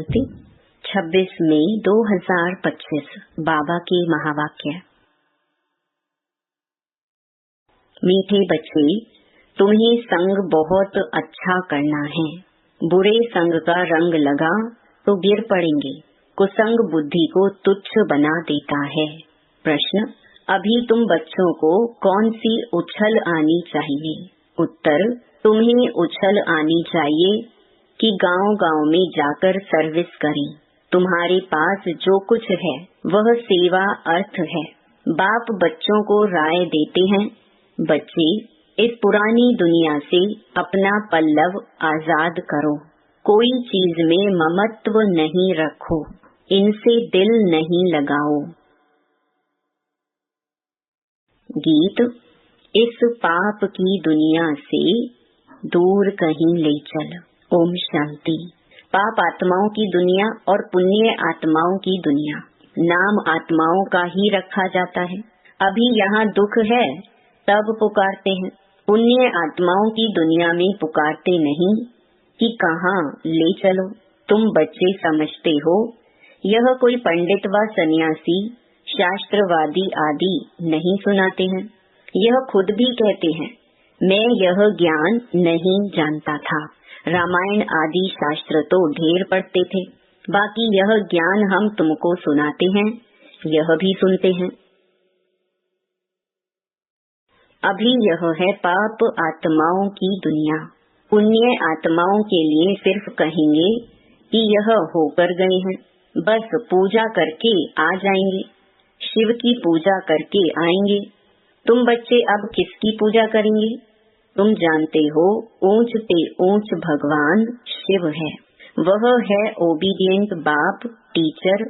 शांति। 26 मई 2025 बाबा के महावाक्य। मीठे बच्चे, तुम्हें संग बहुत अच्छा करना है। बुरे संग का रंग लगा तो गिर पड़ेंगे। कुसंग बुद्धि को तुच्छ बना देता है। प्रश्न, अभी तुम बच्चों को कौन सी उछल आनी चाहिए? उत्तर, तुम्हें उछल आनी चाहिए कि गांव-गांव में जाकर सर्विस करें। तुम्हारे पास जो कुछ है वह सेवा अर्थ है। बाप बच्चों को राय देते हैं, बच्चे इस पुरानी दुनिया से अपना पल्लव आजाद करो। कोई चीज में ममत्व नहीं रखो, इनसे दिल नहीं लगाओ। गीत। इस पाप की दुनिया से दूर कहीं ले चल। ओम शांति। पाप आत्माओं की दुनिया और पुण्य आत्माओं की दुनिया, नाम आत्माओं का ही रखा जाता है। अभी यहाँ दुख है तब पुकारते हैं। पुण्य आत्माओं की दुनिया में पुकारते नहीं कि कहाँ ले चलो। तुम बच्चे समझते हो यह कोई पंडित व सन्यासी शास्त्रवादी आदि नहीं सुनाते हैं। यह खुद भी कहते हैं, मैं यह ज्ञान नहीं जानता था। रामायण आदि शास्त्र तो ढेर पढ़ते थे, बाकी यह ज्ञान हम तुमको सुनाते हैं, यह भी सुनते हैं। अभी यह है पाप आत्माओं की दुनिया। पुण्य आत्माओं के लिए सिर्फ कहेंगे कि यह होकर गए हैं, बस पूजा करके आ जाएंगे। शिव की पूजा करके आएंगे। तुम बच्चे अब किसकी पूजा करेंगे? तुम जानते हो ऊंच पे ऊंच भगवान शिव है। वह है ओबीडियंट बाप, टीचर,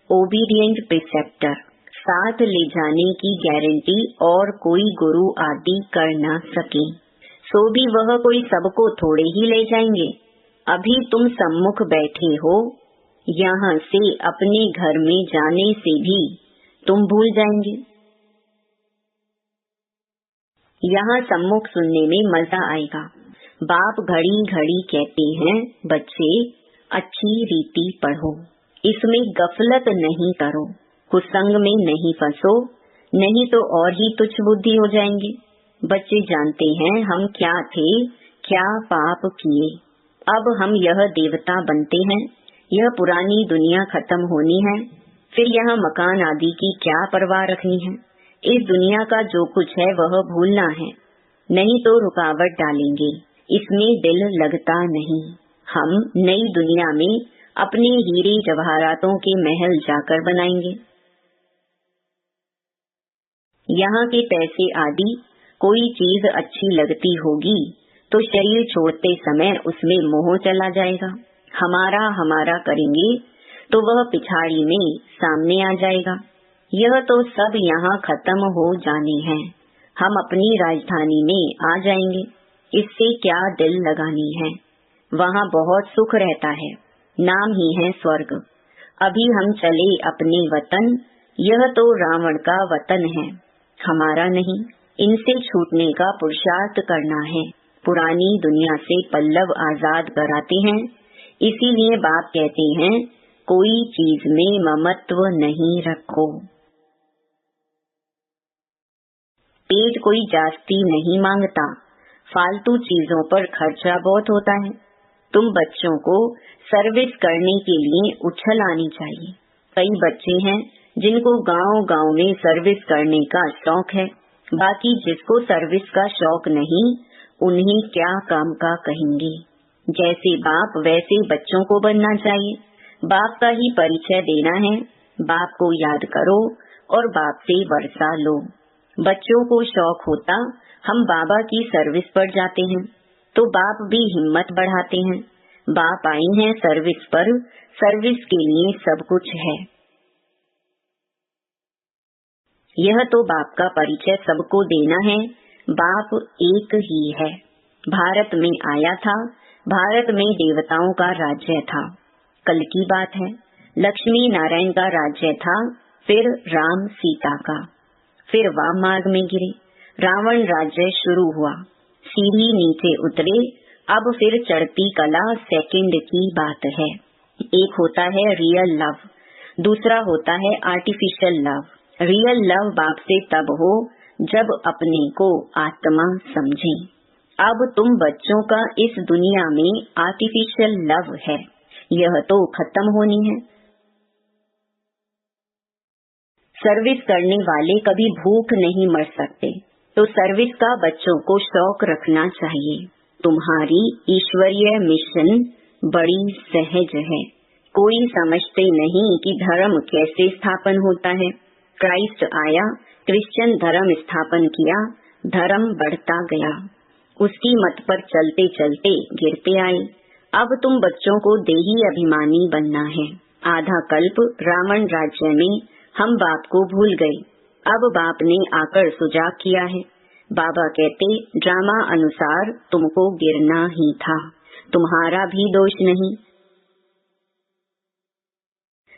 ओबीडियंट प्रिसेप्टर। साथ ले जाने की गारंटी और कोई गुरु आदि कर ना सके, सो भी वह कोई सबको थोड़े ही ले जाएंगे। अभी तुम सम्मुख बैठे हो, यहाँ से अपने घर में जाने से भी तुम भूल जाएंगे। यहाँ सम्मुख सुनने में मजा आएगा। बाप घड़ी घड़ी कहते हैं, बच्चे अच्छी रीति पढ़ो, इसमें गफलत नहीं करो, कुसंग में नहीं फंसो, नहीं तो और ही तुच्छ बुद्धि हो जाएंगे। बच्चे जानते हैं हम क्या थे, क्या पाप किए। अब हम यह देवता बनते हैं। यह पुरानी दुनिया खत्म होनी है, फिर यहाँ मकान आदि की क्या परवाह रखनी है। इस दुनिया का जो कुछ है वह भूलना है, नहीं तो रुकावट डालेंगे। इसमें दिल लगता नहीं। हम नई दुनिया में अपने हीरे जवाहरातों के महल जाकर बनाएंगे। यहाँ के पैसे आदि कोई चीज अच्छी लगती होगी तो शरीर छोड़ते समय उसमें मोह चला जाएगा। हमारा हमारा करेंगे तो वह पिछाड़ी में सामने आ जाएगा। यह तो सब यहाँ खत्म हो जाने हैं। हम अपनी राजधानी में आ जाएंगे। इससे क्या दिल लगानी है। वहाँ बहुत सुख रहता है, नाम ही है स्वर्ग। अभी हम चले अपने वतन, यह तो रावण का वतन है, हमारा नहीं। इनसे छूटने का पुरुषार्थ करना है। पुरानी दुनिया से पल्लव आजाद कराते हैं। इसीलिए बाप कहते हैं, कोई चीज में ममत्व नहीं रखो। पेट कोई जास्ती नहीं मांगता, फालतू चीजों पर खर्चा बहुत होता है। तुम बच्चों को सर्विस करने के लिए उछल आनी चाहिए। कई बच्चे हैं जिनको गांव-गांव में सर्विस करने का शौक है, बाकी जिसको सर्विस का शौक नहीं, उन्हें क्या काम का कहेंगे। जैसे बाप वैसे बच्चों को बनना चाहिए। बाप का ही परिचय देना है। बाप को याद करो और बाप से वर्षा लो। बच्चों को शौक होता हम बाबा की सर्विस पर जाते हैं, तो बाप भी हिम्मत बढ़ाते हैं। बाप आए हैं सर्विस पर, सर्विस के लिए सब कुछ है। यह तो बाप का परिचय सबको देना है। बाप एक ही है। भारत में आया था, भारत में देवताओं का राज्य था। कल की बात है, लक्ष्मी नारायण का राज्य था, फिर राम सीता का, फिर वाम मार्ग में गिरे, रावण राज्य शुरू हुआ। सीढ़ी नीचे उतरे, अब फिर चढ़ती कला सेकंड की बात है। एक होता है रियल लव, दूसरा होता है आर्टिफिशियल लव। रियल लव बाप से तब हो जब अपने को आत्मा समझें। अब तुम बच्चों का इस दुनिया में आर्टिफिशियल लव है, यह तो खत्म होनी है। सर्विस करने वाले कभी भूख नहीं मर सकते, तो सर्विस का बच्चों को शौक रखना चाहिए। तुम्हारी ईश्वरीय मिशन बड़ी सहज है। कोई समझते नहीं कि धर्म कैसे स्थापन होता है। क्राइस्ट आया, क्रिश्चियन धर्म स्थापन किया, धर्म बढ़ता गया, उसकी मत पर चलते चलते गिरते आए। अब तुम बच्चों को देही अभिमानी बनना है। आधा कल्प रावण राज्य में हम बाप को भूल गए, अब बाप ने आकर सुजाग किया है। बाबा कहते ड्रामा अनुसार तुमको गिरना ही था, तुम्हारा भी दोष नहीं।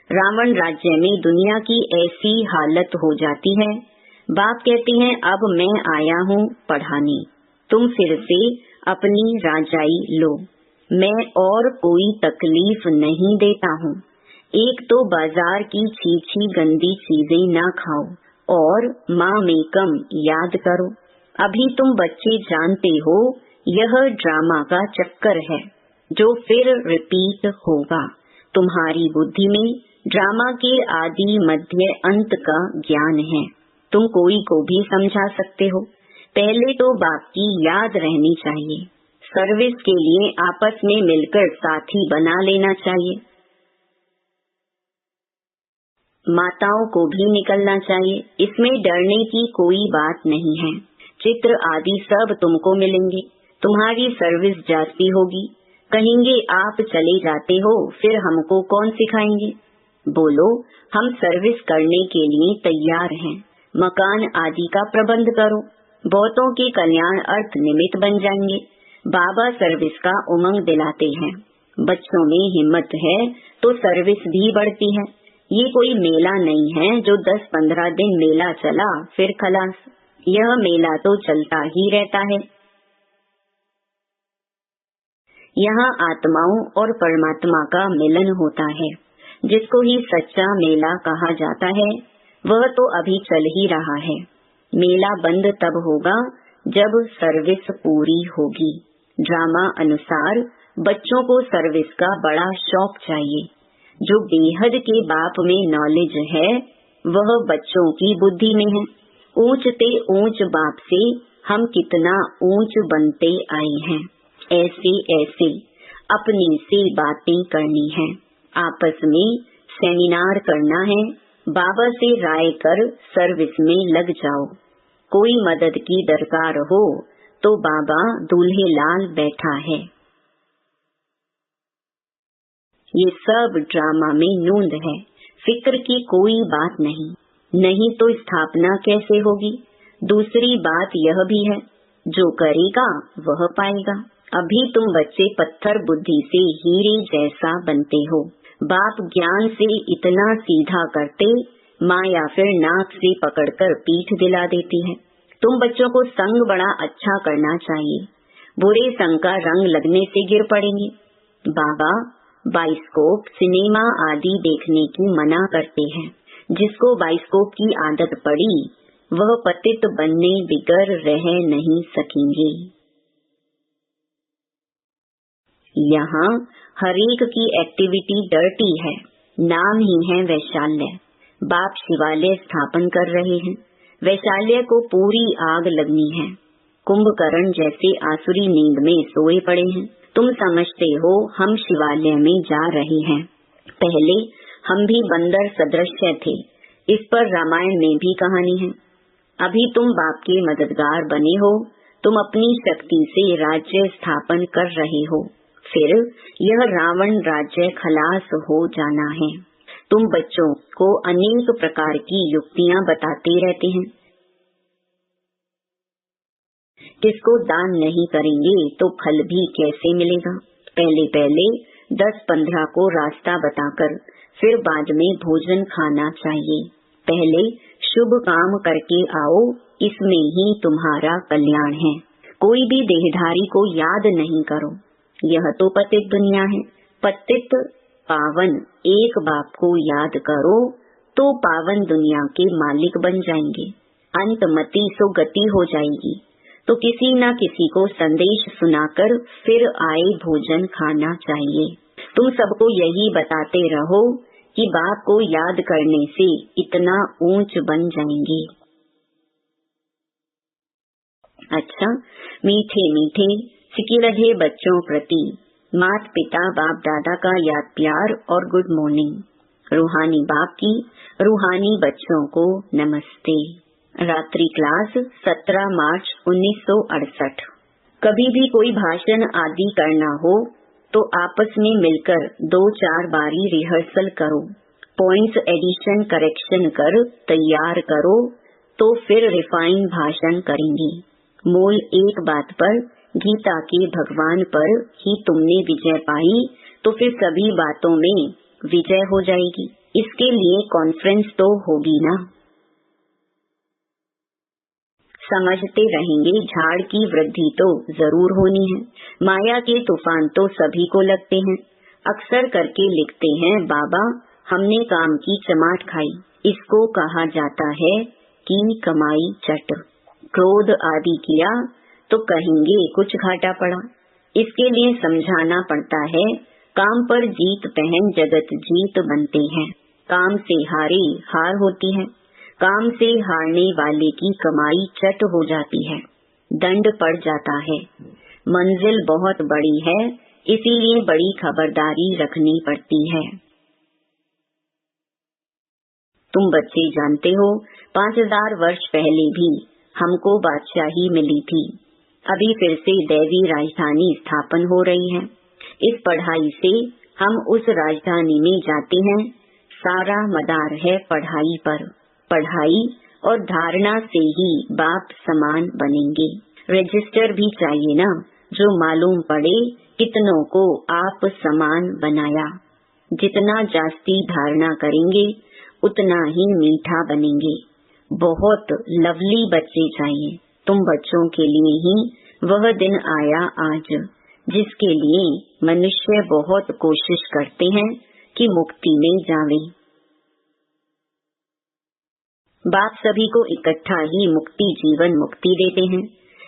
रावण राज्य में दुनिया की ऐसी हालत हो जाती है। बाप कहते हैं अब मैं आया हूँ पढ़ाने, तुम फिर से अपनी राजाई लो। मैं और कोई तकलीफ नहीं देता हूँ। एक तो बाजार की छीछी गंदी चीजें ना खाओ और माँ मेकम याद करो। अभी तुम बच्चे जानते हो यह ड्रामा का चक्कर है जो फिर रिपीट होगा। तुम्हारी बुद्धि में ड्रामा के आदि मध्य अंत का ज्ञान है। तुम कोई को भी समझा सकते हो। पहले तो बाप की याद रहनी चाहिए। सर्विस के लिए आपस में मिलकर साथी बना लेना चाहिए। माताओं को भी निकलना चाहिए, इसमें डरने की कोई बात नहीं है। चित्र आदि सब तुमको मिलेंगे, तुम्हारी सर्विस जाती होगी। कहेंगे आप चले जाते हो, फिर हमको कौन सिखाएंगे? बोलो हम सर्विस करने के लिए तैयार हैं। मकान आदि का प्रबंध करो, बहुतों के कल्याण अर्थ निमित्त बन जाएंगे। बाबा सर्विस का उमंग दिलाते हैं। बच्चों में हिम्मत है तो सर्विस भी बढ़ती है। ये कोई मेला नहीं है जो 10-15 दिन मेला चला फिर खलास। यह मेला तो चलता ही रहता है। यहाँ आत्माओं और परमात्मा का मिलन होता है, जिसको ही सच्चा मेला कहा जाता है। वह तो अभी चल ही रहा है। मेला बंद तब होगा जब सर्विस पूरी होगी। ड्रामा अनुसार बच्चों को सर्विस का बड़ा शौक चाहिए। जो बेहद के बाप में नॉलेज है वह बच्चों की बुद्धि में है। ऊंचते ऊंच बाप से हम कितना ऊंच बनते आए हैं। ऐसे ऐसे अपने से बातें करनी है, आपस में सेमिनार करना है। बाबा से राय कर सर्विस में लग जाओ। कोई मदद की दरकार हो तो बाबा दूल्हे लाल बैठा है। ये सब ड्रामा में नूंद है, फिक्र की कोई बात नहीं। नहीं तो स्थापना कैसे होगी? दूसरी बात यह भी है, जो करेगा वह पाएगा। अभी तुम बच्चे पत्थर बुद्धि से हीरे जैसा बनते हो। बाप ज्ञान से इतना सीधा करते, माँ या फिर नाक से पकड़कर पीठ दिला देती है। तुम बच्चों को संग बड़ा अच्छा करना चाहिए। बुरे संग का रंग लगने से गिर पड़ेंगे। बाबा बाइस्कोप, सिनेमा आदि देखने की मना करते हैं। जिसको बाइस्कोप की आदत पड़ी वह पतित बनने बिगर रह नहीं सकेंगे। यहाँ हरेक की एक्टिविटी डर्टी है, नाम ही है वैशाल्य। बाप शिवालय स्थापन कर रहे हैं। वैशाल्य को पूरी आग लगनी है। कुंभकर्ण जैसे आसुरी नींद में सोए पड़े हैं। तुम समझते हो हम शिवालय में जा रहे हैं। पहले हम भी बंदर सदृश्य थे। इस पर रामायण में भी कहानी है। अभी तुम बाप के मददगार बने हो। तुम अपनी शक्ति से राज्य स्थापन कर रहे हो। फिर यह रावण राज्य खलास हो जाना है। तुम बच्चों को अनेक प्रकार की युक्तियाँ बताते रहते हैं। किसको दान नहीं करेंगे तो फल भी कैसे मिलेगा? पहले पहले 10-15 को रास्ता बताकर फिर बाद में भोजन खाना चाहिए। पहले शुभ काम करके आओ, इसमें ही तुम्हारा कल्याण है। कोई भी देहधारी को याद नहीं करो। यह तो पतित दुनिया है। पतित पावन एक बाप को याद करो तो पावन दुनिया के मालिक बन जाएंगे। अंतमति सो गति हो जाएगी तो किसी न किसी को संदेश सुनाकर फिर आए भोजन खाना चाहिए। तुम सबको यही बताते रहो कि बाप को याद करने से इतना ऊंच बन जाएंगे। अच्छा, मीठे मीठे सिकिलधे बच्चों प्रति माता पिता बाप दादा का याद प्यार और गुड मॉर्निंग। रूहानी बाप की रूहानी बच्चों को नमस्ते। रात्रि क्लास 17 मार्च 1968। कभी भी कोई भाषण आदि करना हो तो आपस में मिलकर 2-4 बारी रिहर्सल करो, पॉइंट्स एडिशन करेक्शन कर तैयार करो तो फिर रिफाइन भाषण करेंगे। मूल एक बात पर, गीता के भगवान पर ही तुमने विजय पाई तो फिर सभी बातों में विजय हो जाएगी। इसके लिए कॉन्फ्रेंस तो होगी ना। समझते रहेंगे झाड़ की वृद्धि तो जरूर होनी है। माया के तूफान तो सभी को लगते हैं। अक्सर करके लिखते हैं, बाबा हमने काम की चमाट खाई। इसको कहा जाता है कि कमाई चट। क्रोध आदि किया तो कहेंगे कुछ घाटा पड़ा। इसके लिए समझाना पड़ता है, काम पर जीत पहन जगत जीत बनते हैं। काम से हारे हार होती है। काम से हारने वाले की कमाई चट हो जाती है, दंड पड़ जाता है। मंजिल बहुत बड़ी है, इसीलिए बड़ी खबरदारी रखनी पड़ती है। तुम बच्चे जानते हो 5000 वर्ष पहले भी हमको बादशाही मिली थी। अभी फिर से दैवी राजधानी स्थापन हो रही है। इस पढ़ाई से हम उस राजधानी में जाते हैं। सारा मदार है पढ़ाई पर। पढ़ाई और धारणा से ही बाप समान बनेंगे। रजिस्टर भी चाहिए ना, जो मालूम पड़े कितनों को आप समान बनाया। जितना जास्ती धारणा करेंगे उतना ही मीठा बनेंगे। बहुत लवली बच्चे चाहिए। तुम बच्चों के लिए ही वह दिन आया आज, जिसके लिए मनुष्य बहुत कोशिश करते हैं कि मुक्ति में जावे। बाप सभी को इकट्ठा ही मुक्ति जीवन मुक्ति देते हैं।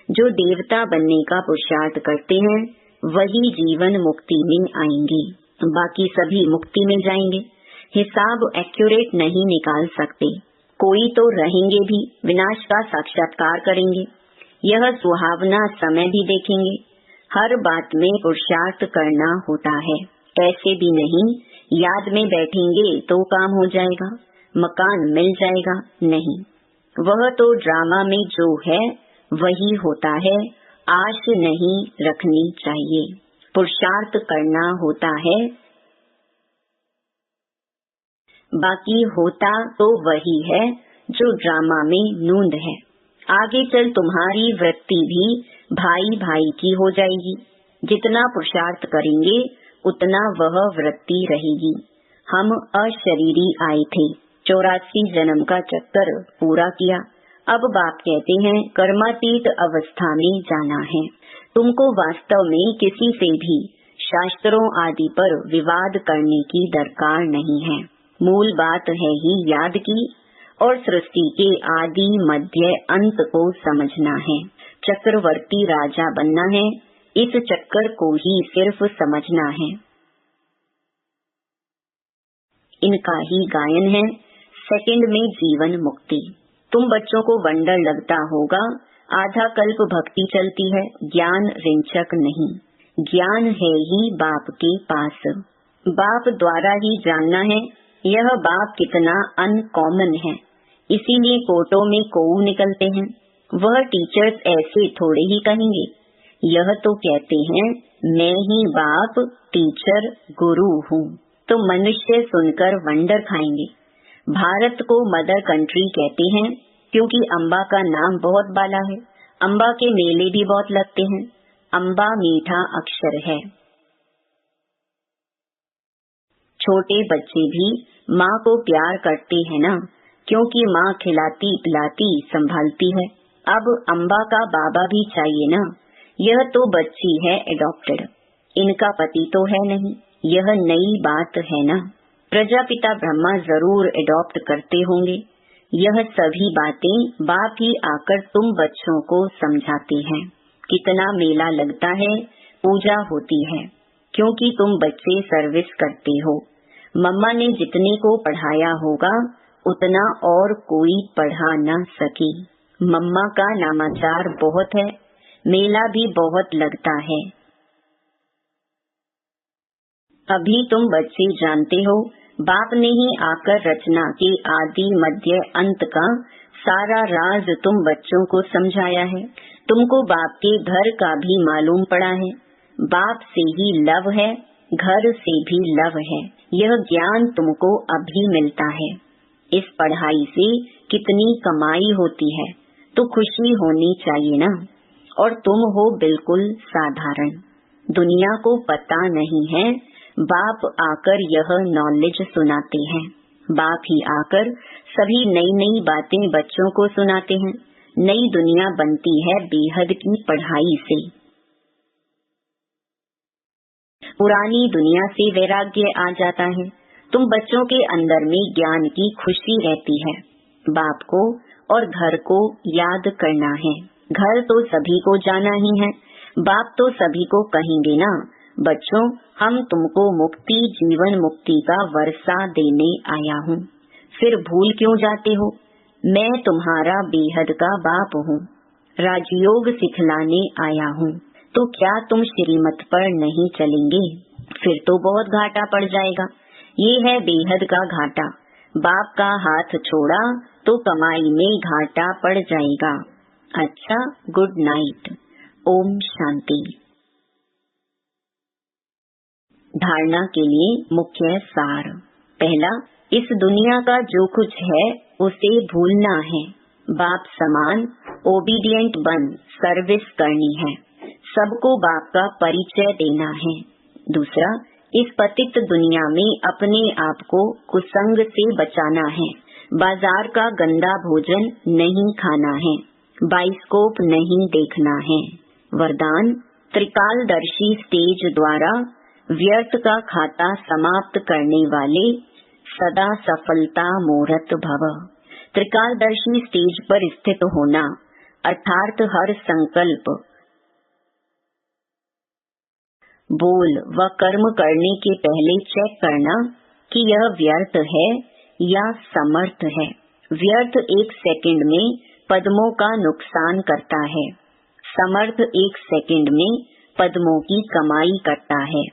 जो देवता बनने का पुरुषार्थ करते हैं वही जीवन मुक्ति में आएंगे, बाकी सभी मुक्ति में जाएंगे। हिसाब एक्यूरेट नहीं निकाल सकते। कोई तो रहेंगे भी, विनाश का साक्षात्कार करेंगे। यह सुहावना समय भी देखेंगे। हर बात में पुरुषार्थ करना होता है। ऐसे भी नहीं याद में बैठेंगे तो काम हो जाएगा, मकान मिल जाएगा, नहीं। वह तो ड्रामा में जो है वही होता है। आश नहीं रखनी चाहिए, पुरुषार्थ करना होता है। बाकी होता तो वही है जो ड्रामा में नूंद है। आगे चल तुम्हारी वृत्ति भी भाई भाई की हो जाएगी। जितना पुरुषार्थ करेंगे उतना वह वृत्ति रहेगी। हम अशरीरी आए थे, 84 जन्म का चक्कर पूरा किया। अब बाप कहते हैं कर्मातीत अवस्था में जाना है। तुमको वास्तव में किसी से भी शास्त्रों आदि पर विवाद करने की दरकार नहीं है। मूल बात है ही याद की और सृष्टि के आदि मध्य अंत को समझना है। चक्रवर्ती राजा बनना है, इस चक्कर को ही सिर्फ समझना है। इनका ही गायन है, सेकंड में जीवन मुक्ति। तुम बच्चों को वंडर लगता होगा, आधा कल्प भक्ति चलती है, ज्ञान रिंचक नहीं। ज्ञान है ही बाप के पास, बाप द्वारा ही जानना है। यह बाप कितना अनकॉमन है, इसीलिए कोर्टों में कोऊ निकलते हैं। वह टीचर्स ऐसे थोड़े ही कहेंगे। यह तो कहते हैं मैं ही बाप टीचर गुरु हूँ, तो मनुष्य सुनकर वंडर खाएंगे। भारत को मदर कंट्री कहते हैं क्योंकि अम्बा का नाम बहुत बाला है। अम्बा के मेले भी बहुत लगते हैं। अम्बा मीठा अक्षर है। छोटे बच्चे भी माँ को प्यार करते हैं ना, क्योंकि माँ खिलाती पिलाती संभालती है। अब अम्बा का बाबा भी चाहिए ना। यह तो बच्ची है एडॉप्टेड, इनका पति तो है नहीं। यह नई बात है ना। प्रजापिता ब्रह्मा जरूर एडॉप्ट करते होंगे। यह सभी बातें बाप ही आकर तुम बच्चों को समझाते हैं। कितना मेला लगता है, पूजा होती है, क्योंकि तुम बच्चे सर्विस करते हो। मम्मा ने जितने को पढ़ाया होगा उतना और कोई पढ़ा न सके। मम्मा का नामाचार बहुत है, मेला भी बहुत लगता है। अभी तुम बच्चे जानते हो, बाप ने ही आकर रचना के आदि मध्य अंत का सारा राज तुम बच्चों को समझाया है। तुमको बाप के घर का भी मालूम पड़ा है। बाप से ही लव है, घर से भी लव है। यह ज्ञान तुमको अभी मिलता है। इस पढ़ाई से कितनी कमाई होती है तो खुशी होनी चाहिए ना। और तुम हो बिल्कुल साधारण, दुनिया को पता नहीं है। बाप आकर यह नॉलेज सुनाते हैं। बाप ही आकर सभी नई नई बातें बच्चों को सुनाते हैं। नई दुनिया बनती है बेहद की पढ़ाई से। पुरानी दुनिया से वैराग्य आ जाता है। तुम बच्चों के अंदर में ज्ञान की खुशी रहती है। बाप को और घर को याद करना है। घर तो सभी को जाना ही है, बाप तो सभी को कहेंगे ना, बच्चों हम तुमको मुक्ति, जीवन मुक्ति का वर्षा देने आया हूँ। फिर भूल क्यों जाते हो? मैं तुम्हारा बेहद का बाप हूँ, राजयोग सिखलाने आया हूँ। तो क्या तुम श्रीमत पर नहीं चलेंगे? फिर तो बहुत घाटा पड़ जाएगा। ये है बेहद का घाटा। बाप का हाथ छोड़ा तो कमाई में घाटा पड़ जाएगा। अच्छा, गुड नाइट। ओम शांति। धारणा के लिए मुख्य सार। पहला, इस दुनिया का जो कुछ है उसे भूलना है। बाप समान ओबीडियंट बन सर्विस करनी है। सबको बाप का परिचय देना है। दूसरा, इस पतित दुनिया में अपने आप को कुसंग से बचाना है। बाजार का गंदा भोजन नहीं खाना है। बाइस्कोप नहीं देखना है। वरदान, त्रिकालदर्शी स्टेज द्वारा व्यर्थ का खाता समाप्त करने वाले सदा सफलता मूर्त भव। त्रिकालदर्शी स्टेज पर स्थित होना अर्थात हर संकल्प, बोल व कर्म करने के पहले चेक करना कि यह व्यर्थ है या समर्थ है। व्यर्थ 1 सेकंड में पद्मों का नुकसान करता है, समर्थ 1 सेकंड में पद्मों की कमाई करता है।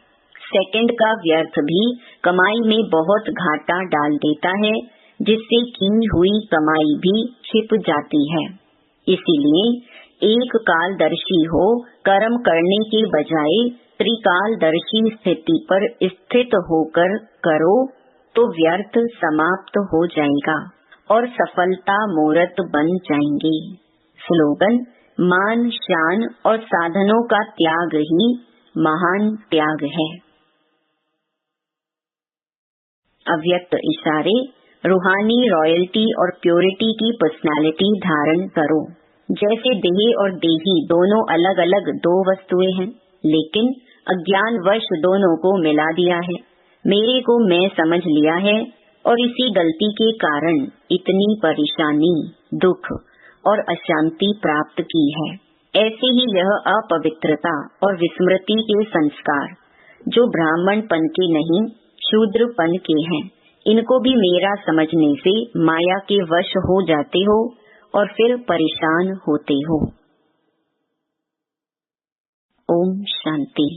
सेकंड का व्यर्थ भी कमाई में बहुत घाटा डाल देता है, जिससे की हुई कमाई भी छिप जाती है। इसीलिए एक कालदर्शी हो कर्म करने के बजाय त्रिकालदर्शी स्थिति पर स्थित होकर करो तो व्यर्थ समाप्त हो जाएगा और सफलता मूर्त बन जाएंगे। स्लोगन, मान, शान और साधनों का त्याग ही महान त्याग है। अव्यक्त इशारे, रूहानी रॉयल्टी और प्योरिटी की पर्सनालिटी धारण करो। जैसे देह और देही दोनों अलग अलग 2 वस्तुएं हैं, लेकिन अज्ञान वश दोनों को मिला दिया है। मेरे को मैं समझ लिया है और इसी गलती के कारण इतनी परेशानी, दुख और अशांति प्राप्त की है। ऐसे ही यह अपवित्रता और विस्मृति के संस्कार जो ब्राह्मणपन के नहीं शूद्रपन के हैं, इनको भी मेरा समझने से माया के वश हो जाते हो और फिर परेशान होते हो। ओम शांति।